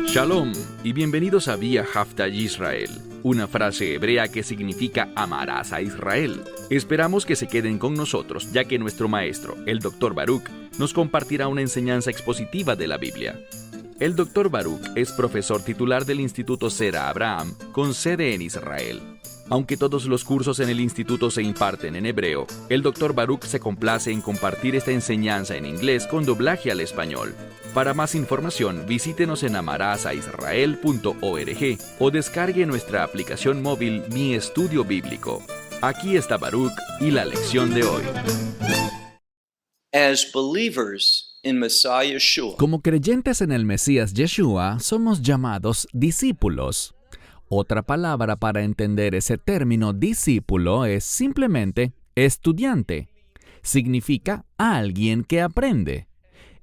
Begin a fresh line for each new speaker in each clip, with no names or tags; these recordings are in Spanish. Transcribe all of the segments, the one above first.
Shalom y bienvenidos a Vía Haftarah Israel, una frase hebrea que significa amarás a Israel. Esperamos que se queden con nosotros, ya que nuestro maestro, el Dr. Baruch, nos compartirá una enseñanza expositiva de la Biblia. El Dr. Baruch es profesor titular del Instituto Zera Abraham, con sede en Israel. Aunque todos los cursos en el instituto se imparten en hebreo, el Dr. Baruch se complace en compartir esta enseñanza en inglés con doblaje al español. Para más información, visítenos en amarasaisrael.org o descargue nuestra aplicación móvil Mi Estudio Bíblico. Aquí está Baruch y la lección de hoy.
As believers in Messiah Yeshua,
Como creyentes en el Mesías Yeshua, somos llamados discípulos. Otra palabra para entender ese término discípulo es simplemente estudiante. Significa alguien que aprende.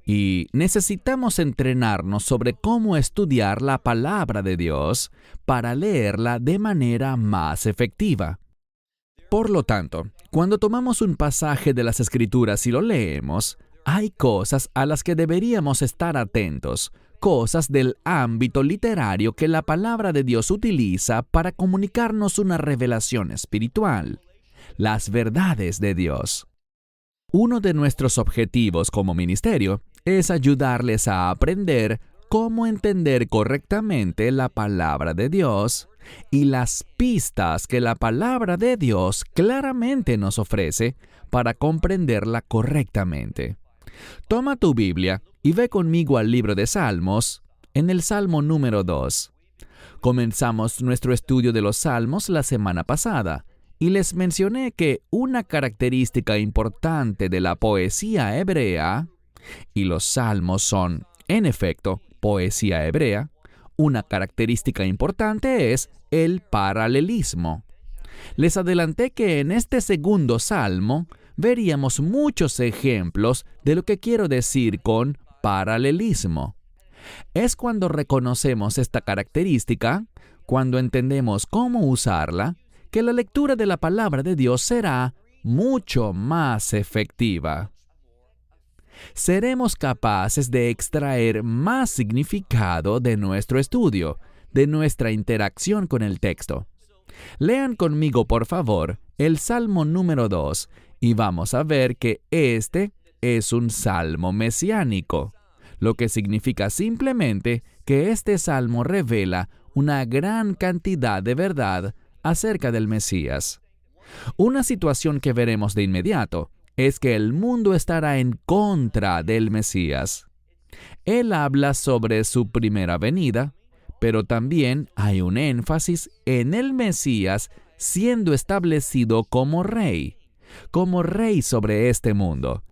Y necesitamos entrenarnos sobre cómo estudiar la palabra de Dios para leerla de manera más efectiva. Por lo tanto, cuando tomamos un pasaje de las Escrituras y lo leemos, hay cosas a las que deberíamos estar atentos, cosas del ámbito literario que la palabra de Dios utiliza para comunicarnos una revelación espiritual, las verdades de Dios. Uno de nuestros objetivos como ministerio es ayudarles a aprender cómo entender correctamente la palabra de Dios y las pistas que la palabra de Dios claramente nos ofrece para comprenderla correctamente. Toma tu Biblia y ve conmigo al libro de Salmos, en el Salmo número 2. Comenzamos nuestro estudio de los Salmos la semana pasada, y les mencioné que una característica importante de la poesía hebrea, y los salmos son, en efecto, poesía hebrea, una característica importante es el paralelismo. Les adelanté que en este segundo salmo veríamos muchos ejemplos de lo que quiero decir con paralelismo. Es cuando reconocemos esta característica, cuando entendemos cómo usarla, que la lectura de la palabra de Dios será mucho más efectiva. Seremos capaces de extraer más significado de nuestro estudio, de nuestra interacción con el texto. Lean conmigo, por favor, el Salmo número 2, y vamos a ver que este es un salmo mesiánico, lo que significa simplemente que este salmo revela una gran cantidad de verdad acerca del Mesías. Una situación que veremos de inmediato es que el mundo estará en contra del Mesías. Él habla sobre su primera venida, pero también hay un énfasis en el Mesías siendo establecido como rey sobre este mundo.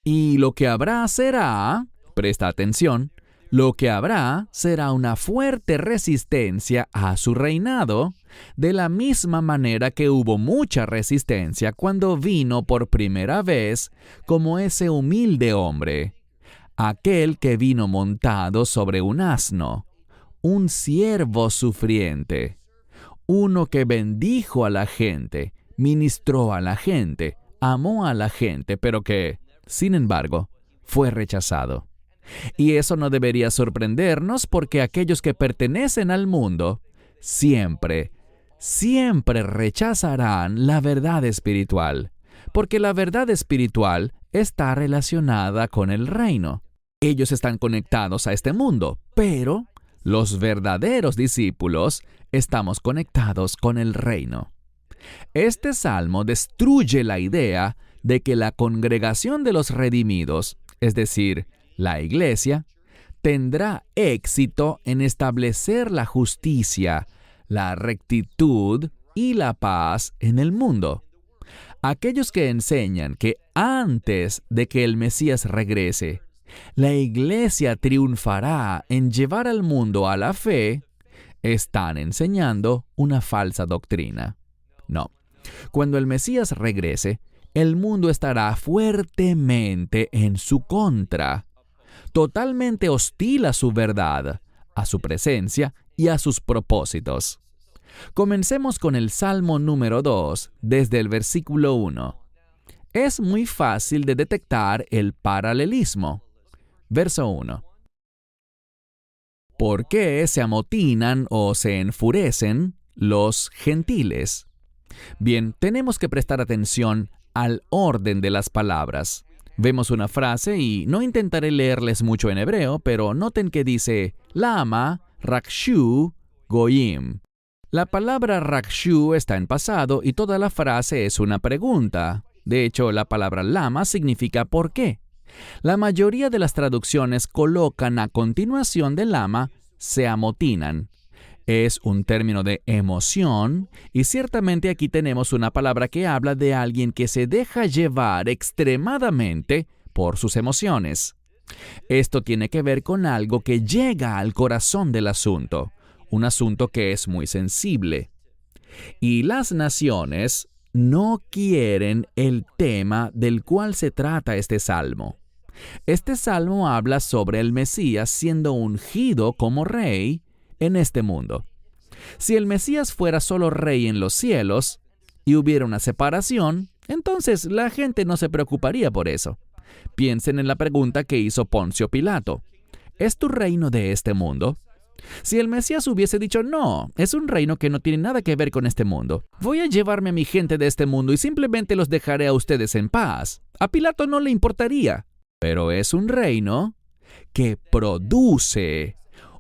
Y lo que habrá será, presta atención, lo que habrá será una fuerte resistencia a su reinado, de la misma manera que hubo mucha resistencia cuando vino por primera vez como ese humilde hombre, aquel que vino montado sobre un asno, un siervo sufriente, uno que bendijo a la gente, ministró a la gente, amó a la gente, pero que, sin embargo, fue rechazado. Y eso no debería sorprendernos porque aquellos que pertenecen al mundo siempre rechazarán la verdad espiritual, porque la verdad espiritual está relacionada con el reino. Ellos están conectados a este mundo, pero los verdaderos discípulos estamos conectados con el reino. Este salmo destruye la idea de que la congregación de los redimidos, es decir, la iglesia, tendrá éxito en establecer la justicia, la rectitud y la paz en el mundo. Aquellos que enseñan que antes de que el Mesías regrese, la iglesia triunfará en llevar al mundo a la fe, están enseñando una falsa doctrina. No. Cuando el Mesías regrese, el mundo estará fuertemente en su contra, totalmente hostil a su verdad, a su presencia y a sus propósitos. Comencemos con el Salmo número 2, desde el versículo 1. es muy fácil de detectar el paralelismo. Verso 1. ¿Por qué se amotinan o se enfurecen los gentiles? Bien, tenemos que prestar atención al orden de las palabras. Vemos una frase y no intentaré leerles mucho en hebreo, pero noten que dice Lama Rakshu Goyim. La palabra Rakshu está en pasado y toda la frase es una pregunta. De hecho, la palabra Lama significa ¿por qué? La mayoría de las traducciones colocan a continuación de Lama se amotinan. Es un término de emoción y ciertamente aquí tenemos una palabra que habla de alguien que se deja llevar extremadamente por sus emociones. Esto tiene que ver con algo que llega al corazón del asunto, un asunto que es muy sensible. Y las naciones no quieren el tema del cual se trata este salmo. Este salmo habla sobre el Mesías siendo ungido como rey en este mundo. Si el Mesías fuera solo rey en los cielos y hubiera una separación, entonces la gente no se preocuparía por eso. Piensen en la pregunta que hizo Poncio Pilato. ¿Es tu reino de este mundo? Si el Mesías hubiese dicho, no, es un reino que no tiene nada que ver con este mundo. Voy a llevarme a mi gente de este mundo y simplemente los dejaré a ustedes en paz. A Pilato no le importaría. Pero es un reino que produce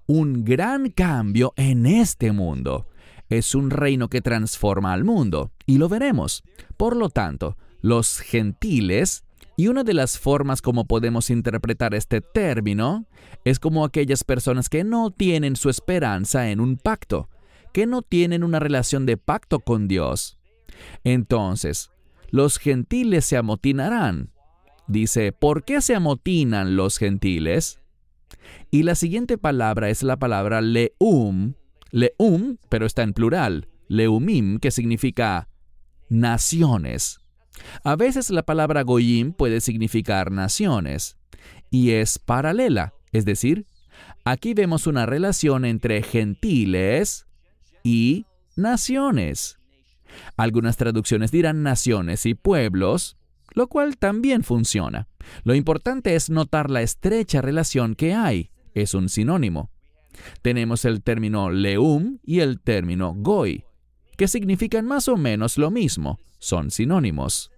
un gran cambio en este mundo. Es un reino que transforma al mundo, y lo veremos. Por lo tanto, los gentiles, y una de las formas como podemos interpretar este término, es como aquellas personas que no tienen su esperanza en un pacto, que no tienen una relación de pacto con Dios. Entonces, los gentiles se amotinarán. Dice, ¿por qué se amotinan los gentiles? Y la siguiente palabra es la palabra leum, pero está en plural, leumim, que significa naciones. A veces la palabra goyim puede significar naciones, y es paralela, es decir, aquí vemos una relación entre gentiles y naciones. Algunas traducciones dirán naciones y pueblos, lo cual también funciona. Lo importante es notar la estrecha relación que hay. Es un sinónimo. Tenemos el término leum y el término goy, que significan más o menos lo mismo. Son sinónimos.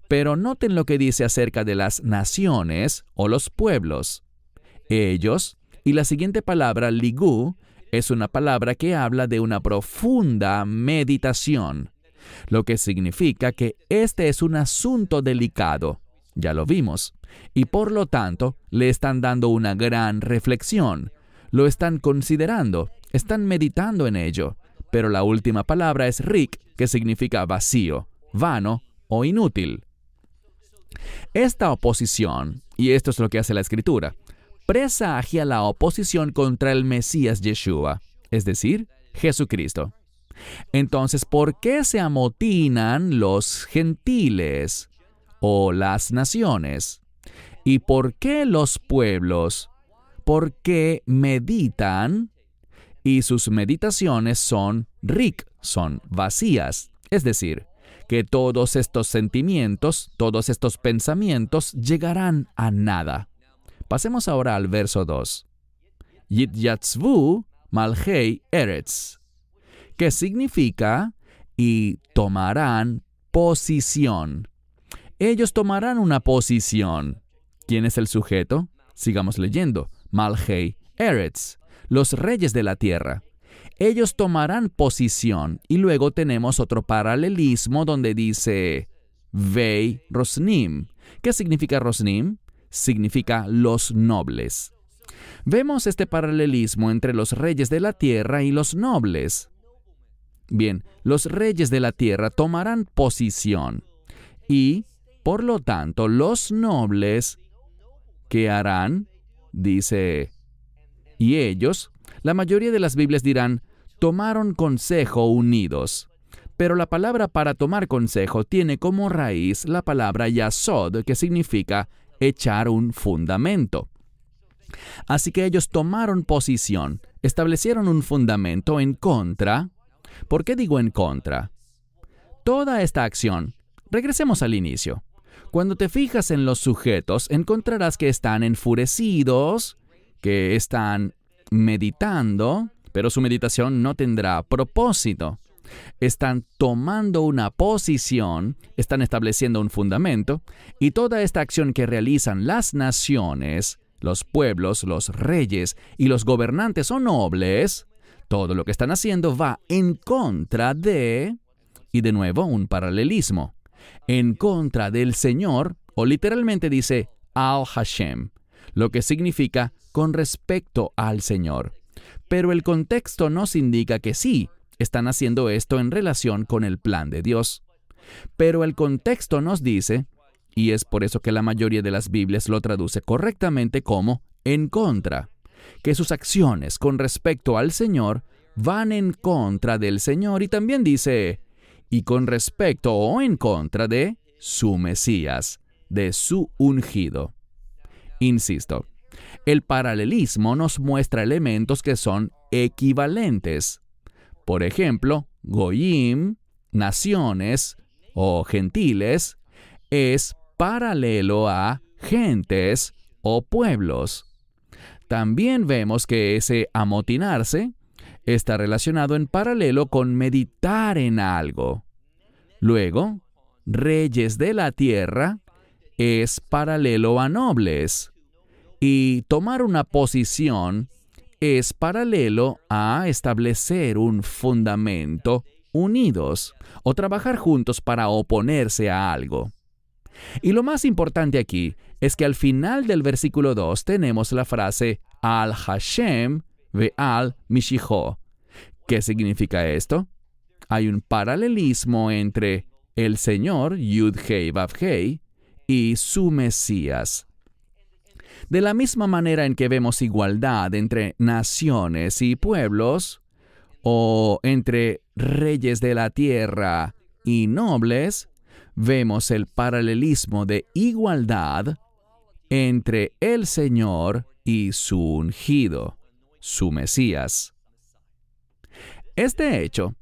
Pero noten lo que dice acerca de las naciones o los pueblos. Ellos, y la siguiente palabra, ligú, es una palabra que habla de una profunda meditación, lo que significa que este es un asunto delicado. Ya lo vimos. Y por lo tanto, le están dando una gran reflexión. Lo están considerando, están meditando en ello. Pero la última palabra es rik, que significa vacío, vano o inútil. Esta oposición, y esto es lo que hace la Escritura, presagia la oposición contra el Mesías Yeshua, es decir, Jesucristo. Entonces, ¿por qué se amotinan los gentiles o las naciones? ¿Y por qué los pueblos? ¿Por qué meditan? Y sus meditaciones son rik, son vacías. Es decir, que todos estos sentimientos, todos estos pensamientos llegarán a nada. Pasemos ahora al verso 2. Yityatzvu malhei eretz, que significa y tomarán posición. Ellos tomarán una posición. ¿Quién es el sujeto? Sigamos leyendo. Malhei eretz, los reyes de la tierra. Ellos tomarán posición. Y luego tenemos otro paralelismo donde dice Vei Rosnim. ¿Qué significa Rosnim? Significa los nobles. Vemos este paralelismo entre los reyes de la tierra y los nobles. Bien, los reyes de la tierra tomarán posición y, por lo tanto, los nobles, ¿qué harán? Dice, y ellos, la mayoría de las Biblias dirán, tomaron consejo unidos. Pero la palabra para tomar consejo tiene como raíz la palabra yasod, que significa echar un fundamento. Así que ellos tomaron posición, establecieron un fundamento en contra. ¿Por qué digo en contra? Toda esta acción, Regresemos al inicio. Cuando te fijas en los sujetos, encontrarás que están enfurecidos, que están meditando, pero su meditación no tendrá propósito. Están tomando una posición, están estableciendo un fundamento, y toda esta acción que realizan las naciones, los pueblos, los reyes y los gobernantes o nobles, todo lo que están haciendo va en contra de, y de nuevo un paralelismo, en contra del Señor, o literalmente dice al Hashem, lo que significa con respecto al Señor. Pero el contexto nos indica que sí, están haciendo esto en relación con el plan de Dios. Pero el contexto nos dice, y es por eso que la mayoría de las Biblias lo traduce correctamente como en contra, que sus acciones con respecto al Señor van en contra del Señor, y también dice, y con respecto o en contra de su Mesías, de su ungido. Insisto, el paralelismo nos muestra elementos que son equivalentes. Por ejemplo, Goyim, naciones o gentiles, es paralelo a gentes o pueblos. También vemos que ese amotinarse está relacionado en paralelo con meditar en algo. Luego, reyes de la tierra es paralelo a nobles. Y tomar una posición es paralelo a establecer un fundamento unidos o trabajar juntos para oponerse a algo. Y lo más importante aquí es que al final del versículo 2 tenemos la frase al Hashem ve'al Mishijo. ¿Qué significa esto? Hay un paralelismo entre el Señor, Yud-Hei Vav-Hei, y su Mesías. De la misma manera en que vemos igualdad entre naciones y pueblos, o entre reyes de la tierra y nobles, vemos el paralelismo de igualdad entre el Señor y su ungido, su Mesías. Este hecho,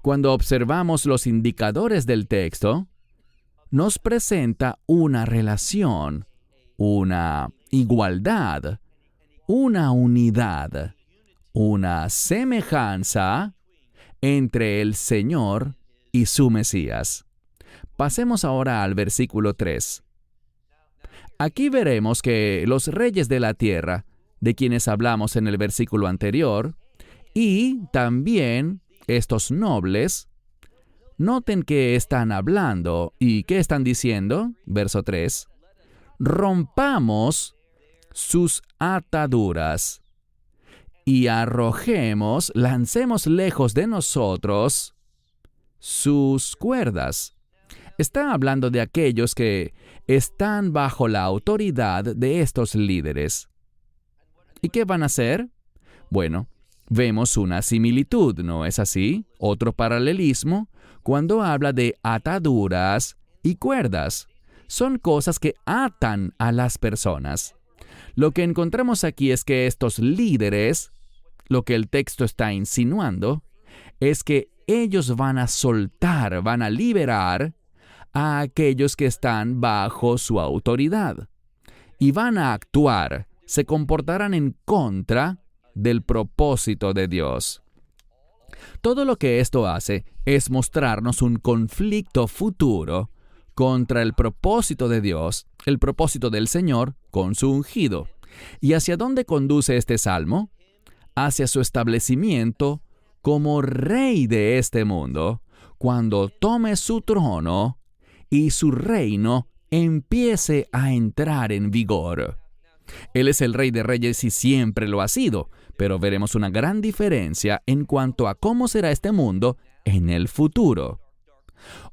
cuando observamos los indicadores del texto, nos presenta una relación, una igualdad, una unidad, una semejanza entre el Señor y su Mesías. Pasemos ahora al versículo 3. Aquí veremos que los reyes de la tierra, de quienes hablamos en el versículo anterior, y también estos nobles, noten que están hablando y ¿qué están diciendo? Verso 3. Rompamos sus ataduras y arrojemos, lancemos lejos de nosotros sus cuerdas. Está hablando de aquellos que están bajo la autoridad de estos líderes. ¿Y qué van a hacer? Bueno, vemos una similitud, ¿no es así? Otro paralelismo cuando habla de ataduras y cuerdas. Son cosas que atan a las personas. Lo que encontramos aquí es que estos líderes, lo que el texto está insinuando, es que ellos van a soltar, van a liberar a aquellos que están bajo su autoridad. Y van a actuar, se comportarán en contra del propósito de Dios. Todo lo que esto hace es mostrarnos un conflicto futuro contra el propósito de Dios, el propósito del Señor con su ungido. ¿Y hacia dónde conduce este salmo? Hacia su establecimiento como rey de este mundo, cuando tome su trono y su reino empiece a entrar en vigor. Él es el Rey de Reyes y siempre lo ha sido, pero veremos una gran diferencia en cuanto a cómo será este mundo en el futuro.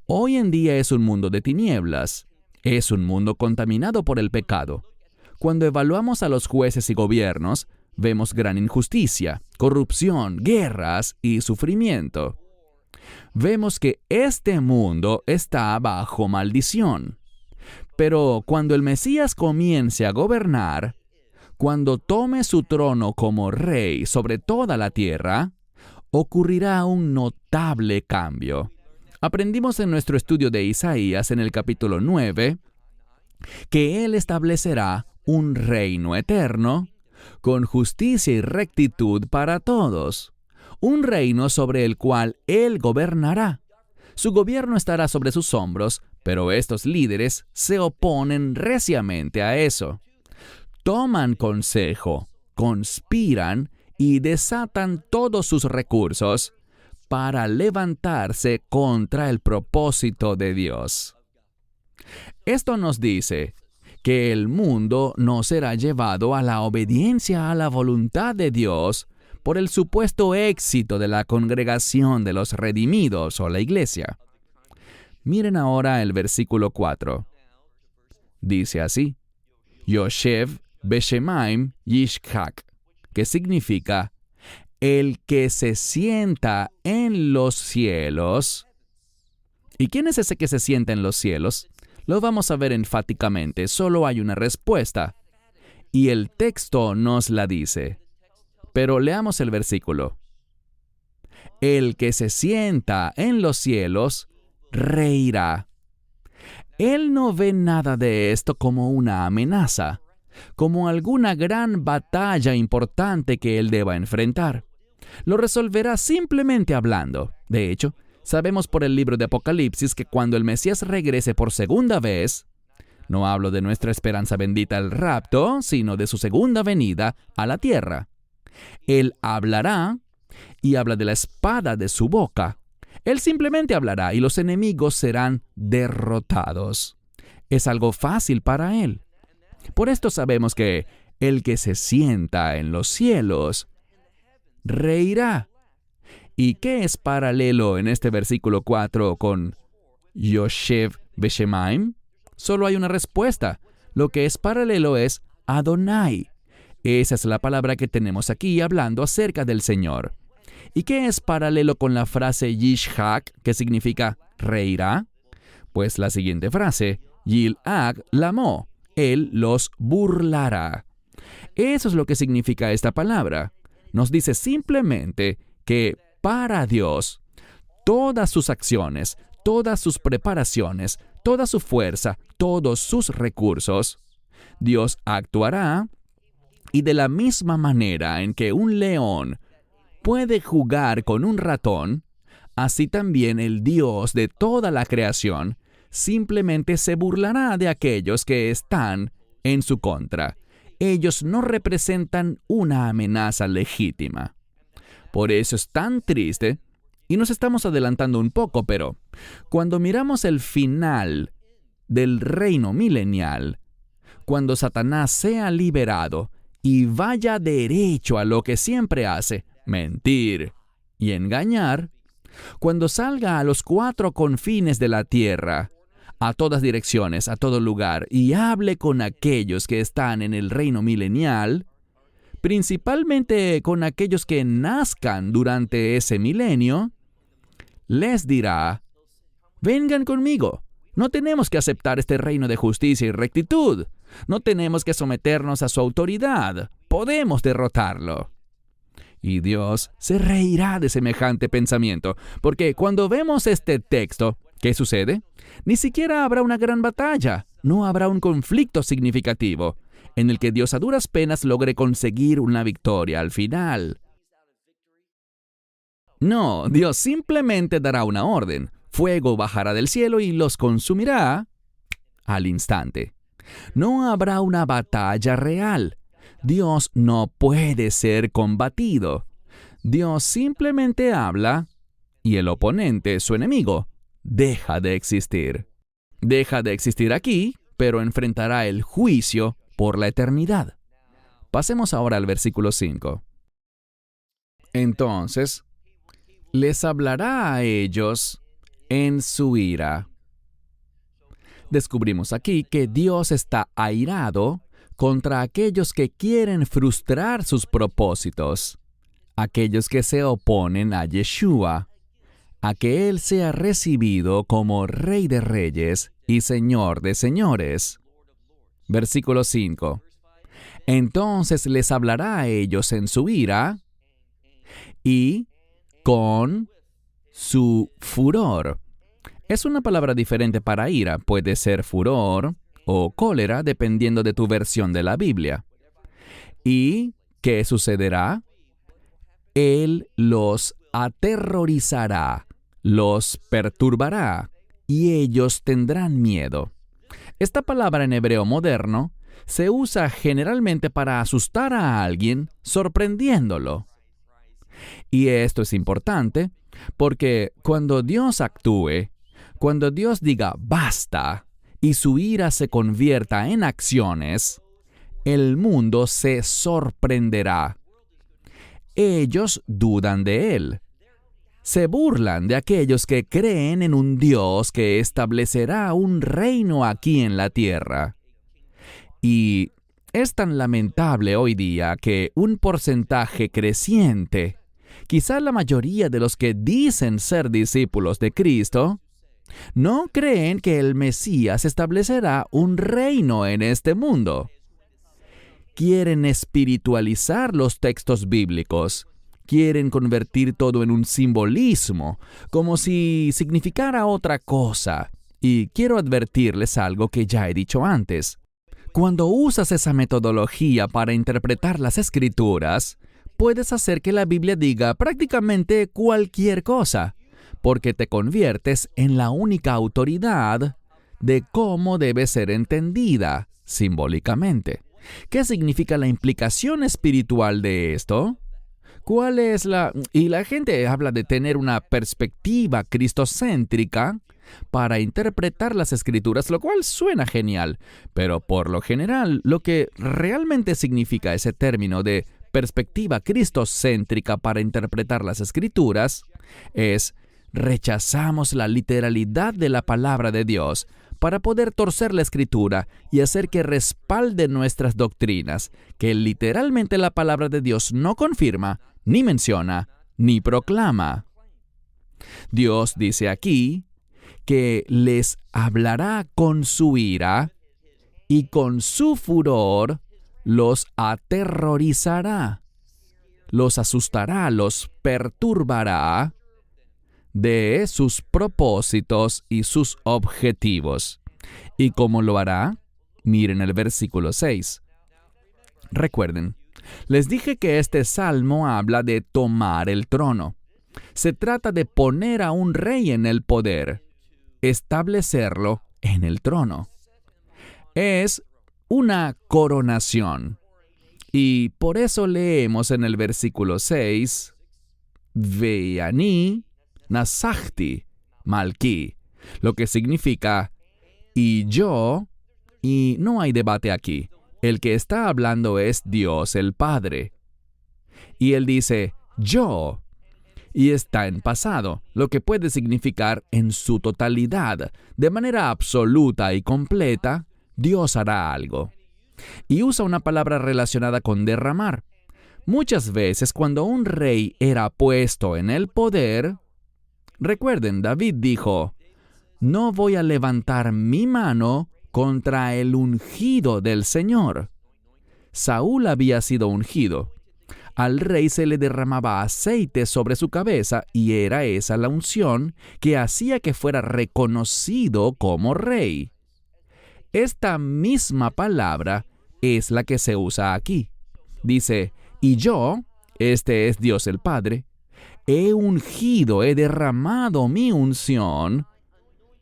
Hoy en día es un mundo de tinieblas, es un mundo contaminado por el pecado. Cuando evaluamos a los jueces y gobiernos, vemos gran injusticia, corrupción, guerras y sufrimiento. Vemos que este mundo está bajo maldición. Pero cuando el Mesías comience a gobernar, cuando tome su trono como rey sobre toda la tierra, ocurrirá un notable cambio. Aprendimos en nuestro estudio de Isaías en el capítulo 9 que Él establecerá un reino eterno con justicia y rectitud para todos, un reino sobre el cual Él gobernará. Su gobierno estará sobre sus hombros, pero estos líderes se oponen reciamente a eso. Toman consejo, conspiran y desatan todos sus recursos para levantarse contra el propósito de Dios. Esto nos dice que el mundo no será llevado a la obediencia a la voluntad de Dios por el supuesto éxito de la congregación de los redimidos o la iglesia. Miren ahora el versículo 4. Dice así: Yoshev Beshemaim Yishkak, que significa el que se sienta en los cielos. ¿Y quién es ese que se sienta en los cielos? Lo vamos a ver enfáticamente, solo hay una respuesta. Y el texto nos la dice. Pero leamos el versículo. El que se sienta en los cielos reirá. Él no ve nada de esto como una amenaza, como alguna gran batalla importante que él deba enfrentar. Lo resolverá simplemente hablando. De hecho, sabemos por el libro de Apocalipsis que cuando el Mesías regrese por segunda vez, no hablo de nuestra esperanza bendita el rapto, sino de su segunda venida a la tierra. Él hablará y habla de la espada de su boca. Él simplemente hablará y los enemigos serán derrotados. Es algo fácil para él. Por esto sabemos que el que se sienta en los cielos reirá. ¿Y qué es paralelo en este versículo 4 con Yoshev Beshemaim? Solo hay una respuesta. Lo que es paralelo es Adonai. Esa es la palabra que tenemos aquí hablando acerca del Señor. ¿Y qué es paralelo con la frase Yishhak, que significa reirá? Pues la siguiente frase, Yil'ag lamó, Él los burlará. Eso es lo que significa esta palabra. Nos dice simplemente que para Dios, todas sus acciones, todas sus preparaciones, toda su fuerza, todos sus recursos, Dios actuará, y de la misma manera en que un león puede jugar con un ratón, así también el Dios de toda la creación simplemente se burlará de aquellos que están en su contra. Ellos no representan una amenaza legítima. Por eso es tan triste, y nos estamos adelantando un poco, pero cuando miramos el final del reino milenial, cuando Satanás sea liberado y vaya derecho a lo que siempre hace, mentir y engañar, cuando salga a los 4 confines de la tierra, a todas direcciones, a todo lugar, y hable con aquellos que están en el reino milenial, principalmente con aquellos que nazcan durante ese milenio, les dirá: vengan conmigo, no tenemos que aceptar este reino de justicia y rectitud, no tenemos que someternos a su autoridad, podemos derrotarlo. Y Dios se reirá de semejante pensamiento, porque cuando vemos este texto, ¿qué sucede? Ni siquiera habrá una gran batalla, no habrá un conflicto significativo, en el que Dios a duras penas logre conseguir una victoria al final. No, Dios simplemente dará una orden. Fuego bajará del cielo y los consumirá al instante. No habrá una batalla real. Dios no puede ser combatido. Dios simplemente habla y el oponente, su enemigo, deja de existir. Deja de existir aquí, pero enfrentará el juicio por la eternidad. Pasemos ahora al versículo 5. Entonces, les hablará a ellos en su ira. Descubrimos aquí que Dios está airado contra aquellos que quieren frustrar sus propósitos, aquellos que se oponen a Yeshua, a que Él sea recibido como Rey de Reyes y Señor de Señores. Versículo 5. Entonces les hablará a ellos en su ira y con su furor. Es una palabra diferente para ira, puede ser furor o cólera dependiendo de tu versión de la Biblia. ¿Y qué sucederá? Él los aterrorizará, los perturbará y ellos tendrán miedo. Esta palabra en hebreo moderno se usa generalmente para asustar a alguien sorprendiéndolo. Y esto es importante porque cuando Dios actúe, cuando Dios diga basta y su ira se convierta en acciones, el mundo se sorprenderá. Ellos dudan de Él. Se burlan de aquellos que creen en un Dios que establecerá un reino aquí en la tierra. Y es tan lamentable hoy día que un porcentaje creciente, quizá la mayoría de los que dicen ser discípulos de Cristo, no creen que el Mesías establecerá un reino en este mundo. Quieren espiritualizar los textos bíblicos. Quieren convertir todo en un simbolismo, como si significara otra cosa. Y quiero advertirles algo que ya he dicho antes. Cuando usas esa metodología para interpretar las Escrituras, puedes hacer que la Biblia diga prácticamente cualquier cosa, porque te conviertes en la única autoridad de cómo debe ser entendida simbólicamente. ¿Qué significa la implicación espiritual de esto? ¿Cuál es Y la gente habla de tener una perspectiva cristocéntrica para interpretar las Escrituras, lo cual suena genial, pero por lo general, lo que realmente significa ese término de perspectiva cristocéntrica para interpretar las Escrituras es rechazamos la literalidad de la palabra de Dios para poder torcer la Escritura y hacer que respalde nuestras doctrinas, que literalmente la palabra de Dios no confirma, ni menciona, ni proclama. Dios dice aquí que les hablará con su ira y con su furor los aterrorizará, los asustará, los perturbará de sus propósitos y sus objetivos. ¿Y cómo lo hará? Miren el versículo 6. Recuerden, les dije que este salmo habla de tomar el trono. Se trata de poner a un rey en el poder, establecerlo en el trono. Es una coronación. Y por eso leemos en el versículo 6, Veani Nasachti Malki, lo que significa, y yo, y no hay debate aquí. El que está hablando es Dios el Padre. Y él dice, yo, y está en pasado, lo que puede significar en su totalidad, de manera absoluta y completa, Dios hará algo. Y usa una palabra relacionada con derramar. Muchas veces cuando un rey era puesto en el poder, recuerden, David dijo, no voy a levantar mi mano contra el ungido del Señor. Saúl había sido ungido. Al rey se le derramaba aceite sobre su cabeza y era esa la unción que hacía que fuera reconocido como rey. Esta misma palabra es la que se usa aquí. Dice, y yo, este es Dios el Padre, he ungido, he derramado mi unción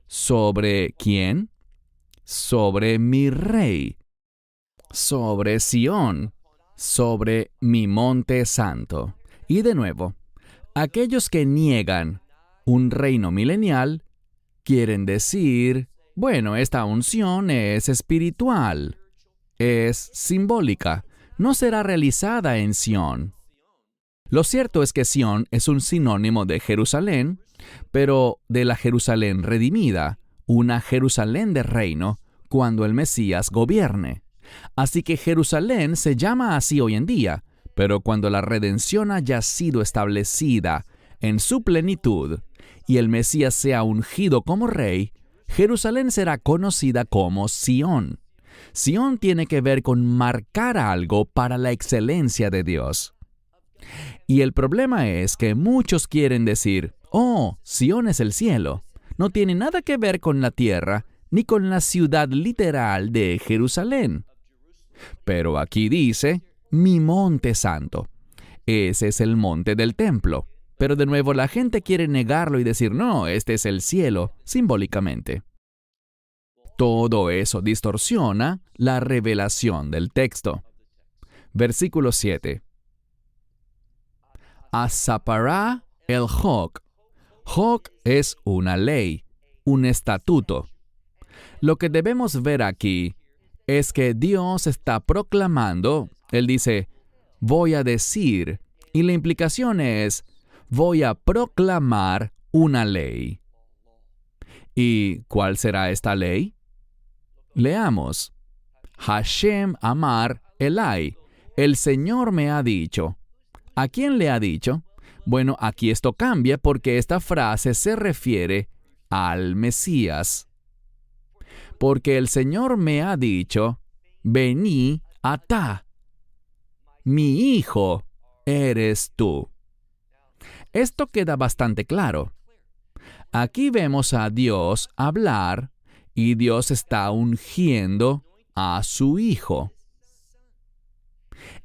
sobre ¿quién? Sobre mi rey, sobre Sión, sobre mi monte santo. Y de nuevo, aquellos que niegan un reino milenial quieren decir, bueno, esta unción es espiritual, es simbólica, no será realizada en Sión. Lo cierto es que Sión es un sinónimo de Jerusalén, pero de la Jerusalén redimida, una Jerusalén de reino, cuando el Mesías gobierne. Así que Jerusalén se llama así hoy en día, pero cuando la redención haya sido establecida en su plenitud y el Mesías sea ungido como rey, Jerusalén será conocida como Sión. Sión tiene que ver con marcar algo para la excelencia de Dios. Y el problema es que muchos quieren decir, oh, Sión es el cielo. no tiene nada que ver con la tierra ni con la ciudad literal de Jerusalén. Pero aquí dice, mi monte santo. Ese es el monte del templo. Pero de nuevo la gente quiere negarlo y decir, no, este es el cielo, simbólicamente. Todo eso distorsiona la revelación del texto. Versículo 7. Asapará el Hok. Hok es una ley, un estatuto. Lo que debemos ver aquí es que Dios está proclamando, Él dice, voy a decir, y la implicación es, voy a proclamar una ley. ¿Y cuál será esta ley? Leamos. Hashem Amar Elai. El Señor me ha dicho. ¿A quién le ha dicho? Bueno, aquí esto cambia porque esta frase se refiere al Mesías. Porque el Señor me ha dicho, vení atá. Mi hijo eres tú. Esto queda bastante claro. Aquí vemos a Dios hablar y Dios está ungiendo a su Hijo.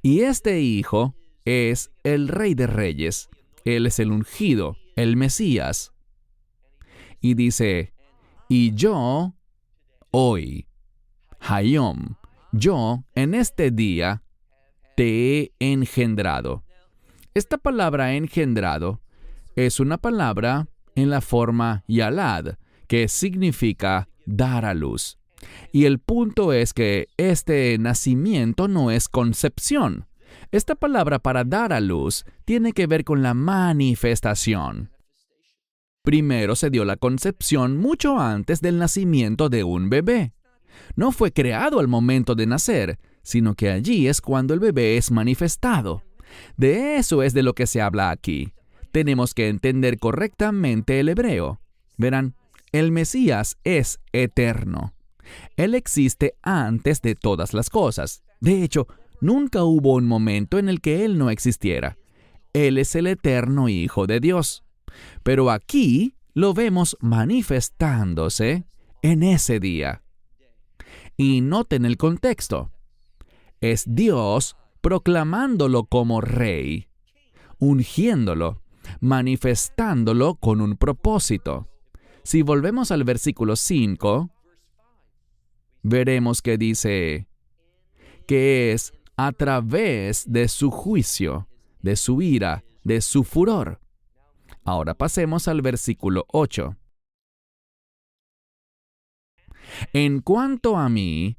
Y este Hijo es el Rey de Reyes. Él es el ungido, el Mesías. Y dice, y yo, hoy, Hayom, yo en este día te he engendrado. Esta palabra engendrado es una palabra en la forma yalad, que significa dar a luz. Y el punto es que este nacimiento no es concepción. Esta palabra para dar a luz tiene que ver con la manifestación. Primero se dio la concepción mucho antes del nacimiento de un bebé. No fue creado al momento de nacer, sino que allí es cuando el bebé es manifestado. De eso es de lo que se habla aquí. Tenemos que entender correctamente el hebreo. Verán, el Mesías es eterno. Él existe antes de todas las cosas. De hecho, nunca hubo un momento en el que Él no existiera. Él es el eterno Hijo de Dios. Pero aquí lo vemos manifestándose en ese día. Y noten el contexto. Es Dios proclamándolo como rey, ungiéndolo, manifestándolo con un propósito. Si volvemos al versículo 5, veremos que dice que es a través de su juicio, de su ira, de su furor. Ahora pasemos al versículo 8. En cuanto a mí,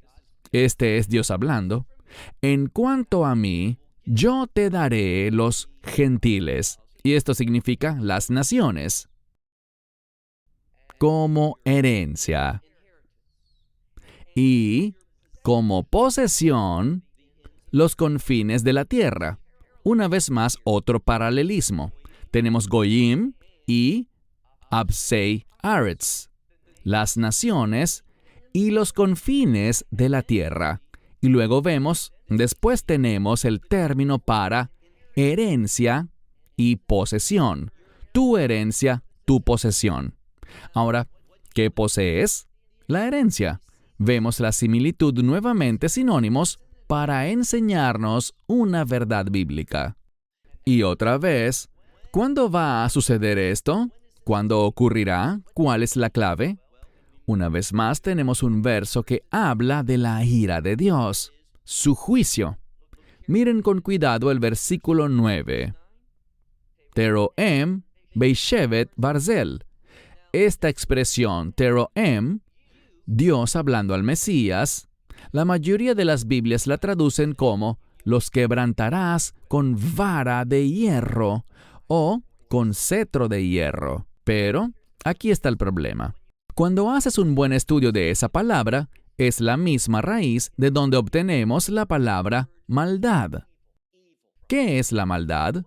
este es Dios hablando, en cuanto a mí, yo te daré los gentiles. Y esto significa las naciones. Como herencia. Y como posesión, los confines de la tierra. Una vez más, otro paralelismo. Tenemos Goyim y Absei Aretz, las naciones y los confines de la tierra. Y luego después tenemos el término para herencia y posesión. Tu herencia, tu posesión. Ahora, ¿qué posees? La herencia. Vemos la similitud nuevamente sinónimos para enseñarnos una verdad bíblica. Y otra vez, ¿cuándo va a suceder esto? ¿Cuándo ocurrirá? ¿Cuál es la clave? Una vez más tenemos un verso que habla de la ira de Dios, su juicio. Miren con cuidado el versículo 9. Teroem beishevet barzel. Esta expresión, Teroem, Dios hablando al Mesías, la mayoría de las Biblias la traducen como los quebrantarás con vara de hierro o con cetro de hierro. Pero aquí está el problema. Cuando haces un buen estudio de esa palabra, es la misma raíz de donde obtenemos la palabra maldad. ¿Qué es la maldad?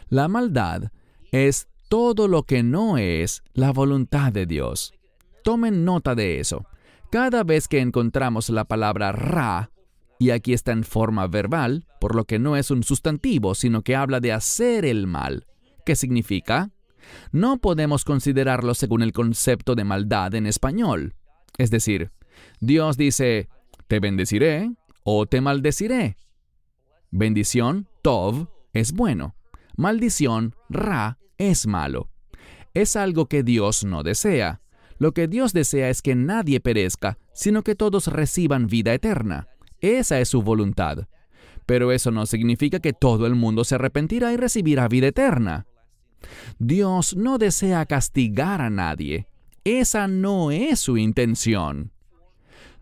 La maldad es todo lo que no es la voluntad de Dios. Tomen nota de eso. Cada vez que encontramos la palabra ra, y aquí está en forma verbal, por lo que no es un sustantivo, sino que habla de hacer el mal. ¿Qué significa? No podemos considerarlo según el concepto de maldad en español. Es decir, Dios dice, te bendeciré o te maldeciré. Bendición, tov, es bueno. Maldición, ra, es malo. Es algo que Dios no desea. Lo que Dios desea es que nadie perezca, sino que todos reciban vida eterna. Esa es su voluntad. Pero eso no significa que todo el mundo se arrepentirá y recibirá vida eterna. Dios no desea castigar a nadie. Esa no es su intención.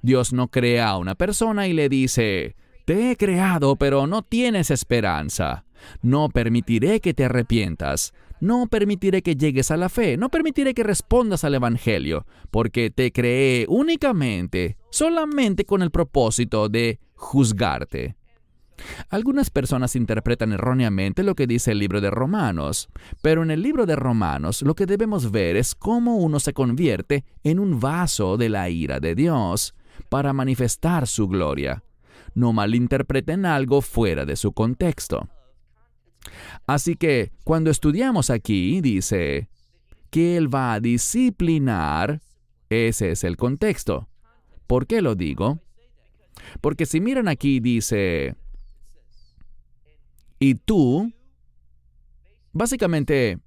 Dios no crea a una persona y le dice, te he creado, pero no tienes esperanza. No permitiré que te arrepientas. No permitiré que llegues a la fe. No permitiré que respondas al Evangelio, porque te creé solamente con el propósito de juzgarte. Algunas personas interpretan erróneamente lo que dice el libro de Romanos, pero en el libro de Romanos lo que debemos ver es cómo uno se convierte en un vaso de la ira de Dios para manifestar su gloria. No malinterpreten algo fuera de su contexto. Así que, cuando estudiamos aquí, dice que Él va a disciplinar. Ese es el contexto. ¿Por qué lo digo? Porque si miran aquí, dice, y tú, básicamente,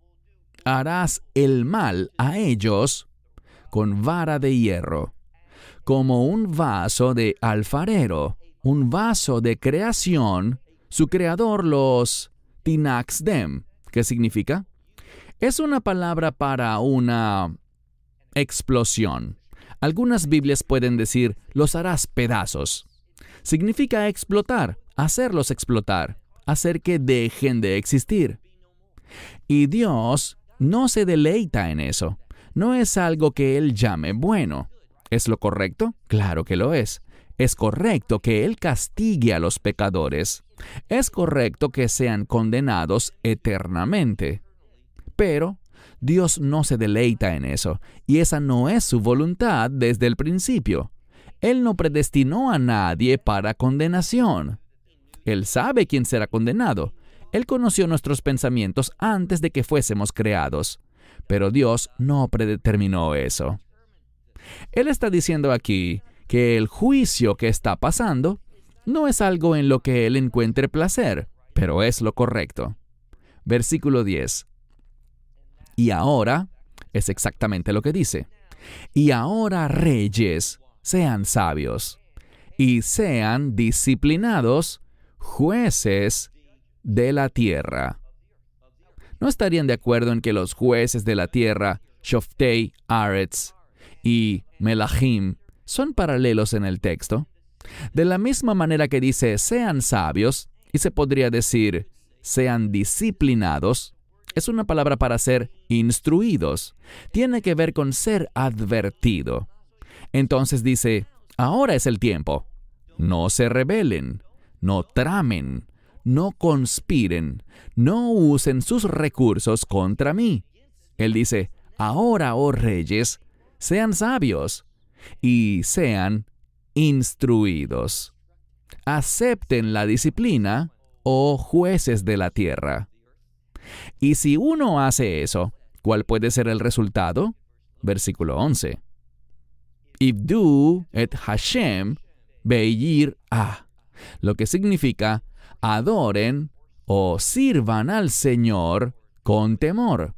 harás el mal a ellos con vara de hierro, como un vaso de alfarero, un vaso de creación. Su creador los tinaxdem. ¿Qué significa? Es una palabra para una explosión. Algunas Biblias pueden decir, los harás pedazos. Significa explotar, hacerlos explotar, hacer que dejen de existir. Y Dios no se deleita en eso. No es algo que Él llame bueno. ¿Es lo correcto? Claro que lo es. Es correcto que Él castigue a los pecadores. Es correcto que sean condenados eternamente. Pero Dios no se deleita en eso, y esa no es su voluntad desde el principio. Él no predestinó a nadie para condenación. Él sabe quién será condenado. Él conoció nuestros pensamientos antes de que fuésemos creados. Pero Dios no predeterminó eso. Él está diciendo aquí que el juicio que está pasando no es algo en lo que Él encuentre placer, pero es lo correcto. Versículo 10. Y ahora, es exactamente lo que dice. Y ahora, reyes, sean sabios, y sean disciplinados, jueces de la tierra. ¿No estarían de acuerdo en que los jueces de la tierra, Shoftei, Aretz y Melachim, son paralelos en el texto? De la misma manera que dice, sean sabios, y se podría decir, sean disciplinados, es una palabra para ser instruidos. Tiene que ver con ser advertido. Entonces dice, ahora es el tiempo. No se rebelen, no tramen, no conspiren, no usen sus recursos contra mí. Él dice, ahora, oh reyes, sean sabios y sean instruidos. Acepten la disciplina, oh jueces de la tierra. Y si uno hace eso, ¿cuál puede ser el resultado? Versículo 11. Ibdu et Hashem be'yir ah, lo que significa adoren o sirvan al Señor con temor.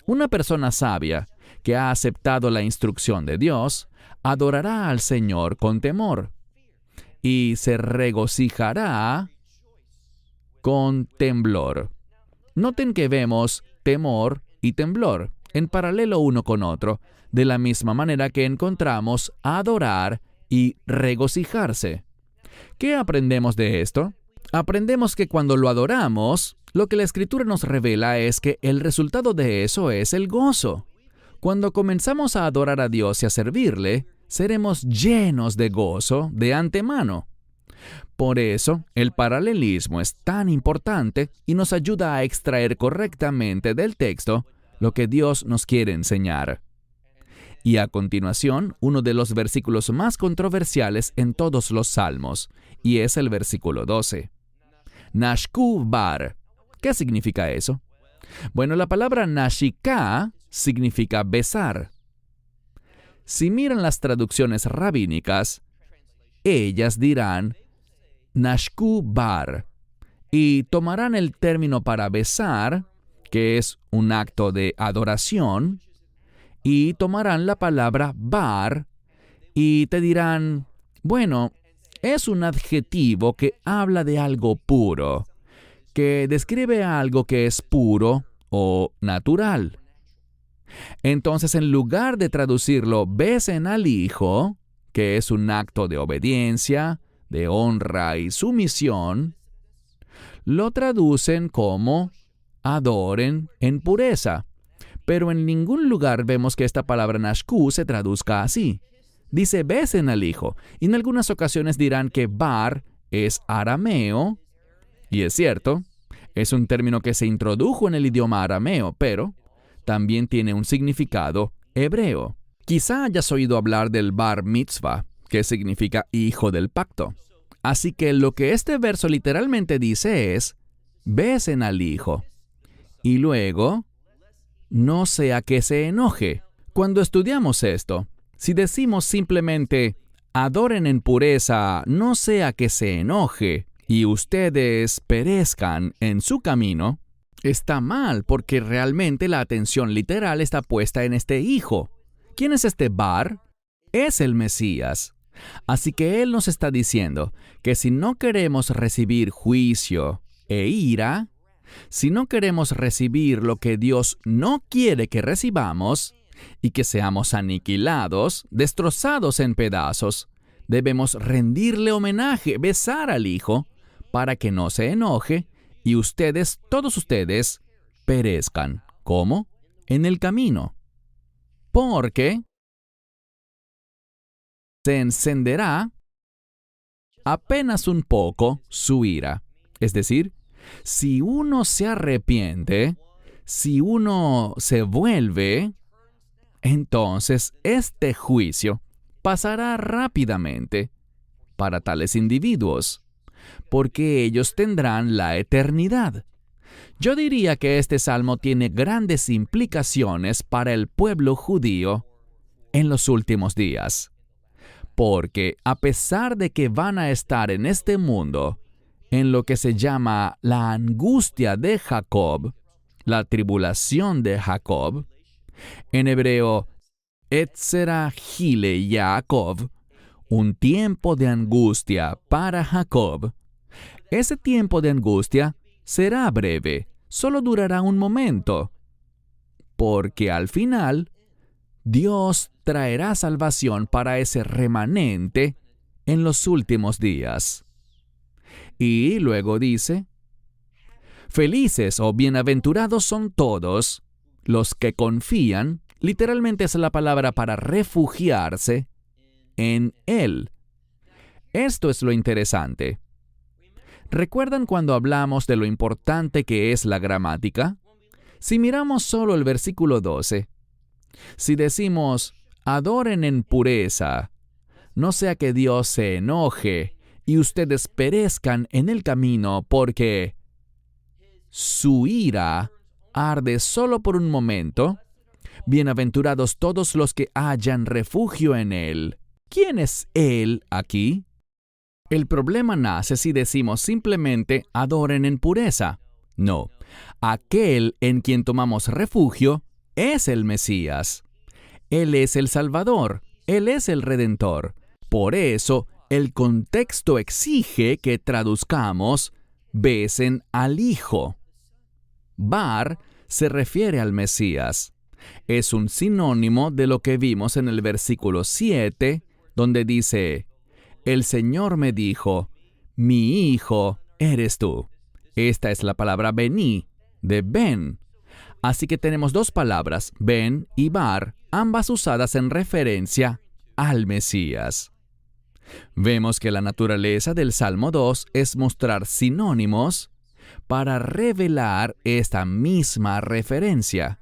Una persona sabia que ha aceptado la instrucción de Dios adorará al Señor con temor y se regocijará con temblor. Noten que vemos temor y temblor en paralelo uno con otro, de la misma manera que encontramos adorar y regocijarse. ¿Qué aprendemos de esto? Aprendemos que cuando lo adoramos, lo que la Escritura nos revela es que el resultado de eso es el gozo. Cuando comenzamos a adorar a Dios y a servirle, seremos llenos de gozo de antemano. Por eso, el paralelismo es tan importante y nos ayuda a extraer correctamente del texto lo que Dios nos quiere enseñar. Y a continuación, uno de los versículos más controversiales en todos los salmos, y es el versículo 12. Nashku bar. ¿Qué significa eso? Bueno, la palabra nashika significa besar. Si miran las traducciones rabínicas, ellas dirán nashku bar y tomarán el término para besar, que es un acto de adoración, y tomarán la palabra bar y te dirán, bueno, es un adjetivo que habla de algo puro, que describe algo que es puro o natural. Entonces, en lugar de traducirlo besen al Hijo, que es un acto de obediencia, de honra y sumisión, lo traducen como adoren en pureza. Pero en ningún lugar vemos que esta palabra nashku se traduzca así. Dice besen al Hijo, y en algunas ocasiones dirán que bar es arameo, y es cierto, es un término que se introdujo en el idioma arameo, pero también tiene un significado hebreo. Quizá hayas oído hablar del bar mitzvah, que significa hijo del pacto. Así que lo que este verso literalmente dice es, besen al Hijo. Y luego, no sea que se enoje. Cuando estudiamos esto, si decimos simplemente, adoren en pureza, no sea que se enoje, y ustedes perezcan en su camino, está mal porque realmente la atención literal está puesta en este Hijo. ¿Quién es este bar? Es el Mesías. Así que Él nos está diciendo que si no queremos recibir juicio e ira, si no queremos recibir lo que Dios no quiere que recibamos y que seamos aniquilados, destrozados en pedazos, debemos rendirle homenaje, besar al Hijo, para que no se enoje y ustedes, todos ustedes, perezcan. ¿Cómo? En el camino. Porque se encenderá apenas un poco su ira. Es decir, si uno se arrepiente, si uno se vuelve, entonces este juicio pasará rápidamente para tales individuos, porque ellos tendrán la eternidad. Yo diría que este salmo tiene grandes implicaciones para el pueblo judío en los últimos días, porque a pesar de que van a estar en este mundo, en lo que se llama la angustia de Jacob, la tribulación de Jacob, en hebreo, Etzera Gile Yaakov, un tiempo de angustia para Jacob. Ese tiempo de angustia será breve, solo durará un momento, porque al final, Dios traerá salvación para ese remanente en los últimos días. Y luego dice, felices o bienaventurados son todos los que confían, literalmente es la palabra para refugiarse, en Él. Esto es lo interesante. ¿Recuerdan cuando hablamos de lo importante que es la gramática? Si miramos solo el versículo 12, si decimos, adoren en pureza, no sea que Dios se enoje y ustedes perezcan en el camino porque su ira arde solo por un momento, bienaventurados todos los que hallan refugio en Él. ¿Quién es Él aquí? El problema nace si decimos simplemente adoren en pureza. No, aquel en quien tomamos refugio es el Mesías. Él es el Salvador, Él es el Redentor. Por eso, el contexto exige que traduzcamos besen al Hijo. Bar se refiere al Mesías. Es un sinónimo de lo que vimos en el versículo 7, donde dice, el Señor me dijo, mi hijo eres tú. Esta es la palabra bení, de ben. Así que tenemos dos palabras, ben y bar, ambas usadas en referencia al Mesías. Vemos que la naturaleza del Salmo 2 es mostrar sinónimos para revelar esta misma referencia.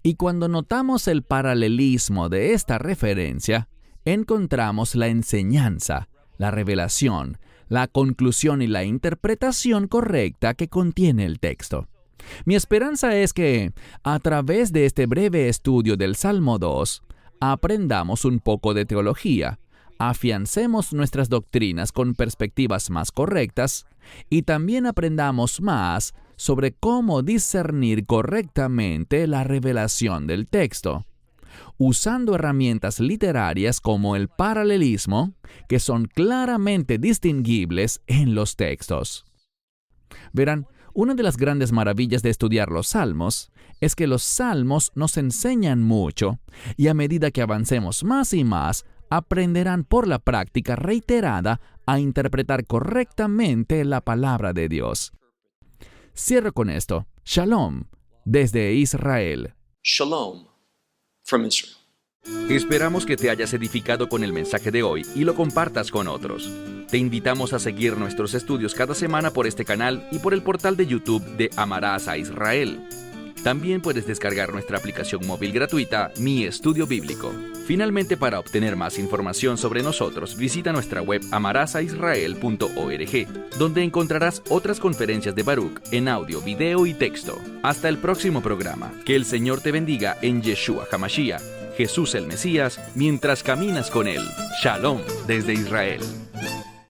Y cuando notamos el paralelismo de esta referencia, encontramos la enseñanza, la revelación, la conclusión y la interpretación correcta que contiene el texto. Mi esperanza es que, a través de este breve estudio del Salmo 2, aprendamos un poco de teología, afiancemos nuestras doctrinas con perspectivas más correctas y también aprendamos más sobre cómo discernir correctamente la revelación del texto, usando herramientas literarias como el paralelismo, que son claramente distinguibles en los textos. Verán, una de las grandes maravillas de estudiar los salmos es que los salmos nos enseñan mucho, y a medida que avancemos más y más, aprenderán por la práctica reiterada a interpretar correctamente la palabra de Dios. Cierro con esto. Shalom, desde Israel.
Shalom from Israel.
Esperamos que te hayas edificado con el mensaje de hoy y lo compartas con otros. Te invitamos a seguir nuestros estudios cada semana por este canal y por el portal de YouTube de Amarás a Israel. También puedes descargar nuestra aplicación móvil gratuita, Mi Estudio Bíblico. Finalmente, para obtener más información sobre nosotros, visita nuestra web amarasaisrael.org, donde encontrarás otras conferencias de Baruch en audio, video y texto. Hasta el próximo programa. Que el Señor te bendiga en Yeshua HaMashiach, Jesús el Mesías, mientras caminas con Él. Shalom desde Israel.